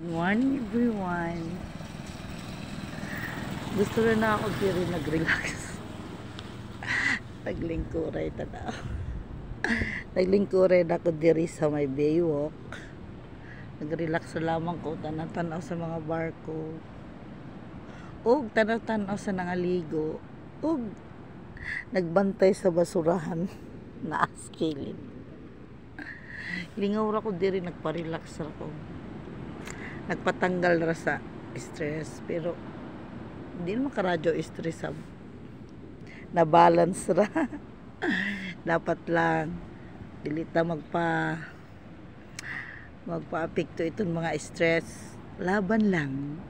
Good morning everyone. Gusto na ako diri nag-relax. Naglingkuray tanaw. Naglingkuray ako diri sa may baywalk. Nag-relax lamang ko, tanaw sa mga barko. Og tanaw sa nangaligo. Og nagbantay sa basurahan na askilin. Lingaw ra ko diri, nagpa-relax ra ko. Nagpatanggal ra sa stress, pero hindi naman karadyo stress na balance ra. Dapat lang dilita magpa-apekto itong mga stress. Laban lang.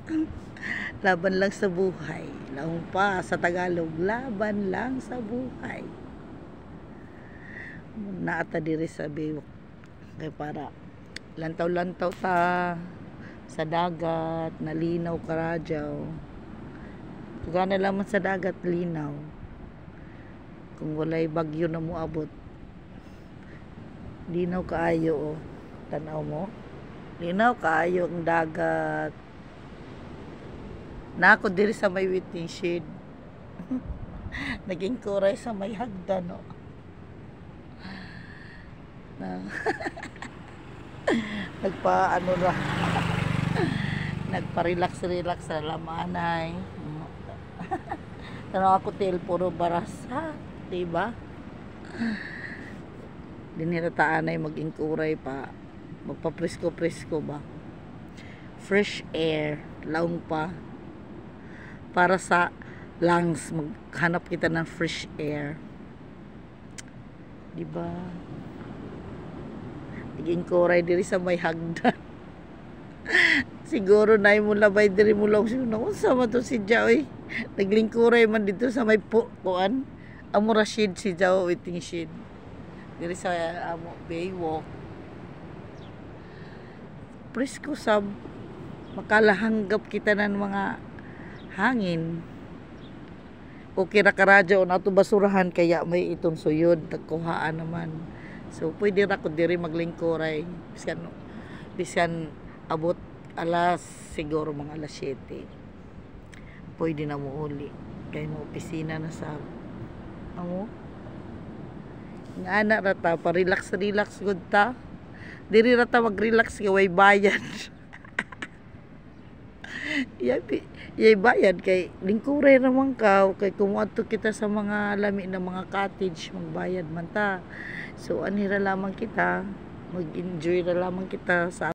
Laban lang sa buhay. Laong pa sa Tagalog, laban lang sa buhay. Naata diri sa baywalk kay para lantaw-lantaw ta sa dagat, nalinaw karadyaw. Gana lamang sa dagat, linaw. Kung walay bagyo na moabot, linaw kaayo. Tanaw mo, linaw kaayo ang dagat. Nako diri sa may waiting shed. Naging kuray sa may hagdan, no. Nagpa-relax sa lamanay. Tanaw ako til puro barasa, diba? Dinirataan ay mag-inkuray pa. Magpa-presko ba? Fresh air, laong pa. Para sa lungs, maghanap kita ng fresh air. Diba? Nag-inkuray diri sa may hagdan. Siguro na mo labay diri mo lang siya. Unsa man to si Jaoy? Naglingkuray man dito sa may kuan. Amo Rashid si Jao waiting shed. Diri sa amo baywalk. Presko sab, makalahanggap kita ng mga hangin. Okay ra karadyo na to basurahan kaya may itong suyod nagkuhaan naman. So pwede ra ko diri maglingkuray. Bisan abot alas, siguro mga alas 7. Pwede na mo uli. Kaya mo opisina na sa amo. Nga anak rata, pa-relax good ta. Diri rata mag-relax kay way bayad. Yay bayad kay lingkuray naman ka. Kay kumuadto kita sa mga lami na mga cottage, magbayad man ta. So anira lamang kita, mag-enjoy na lamang kita sa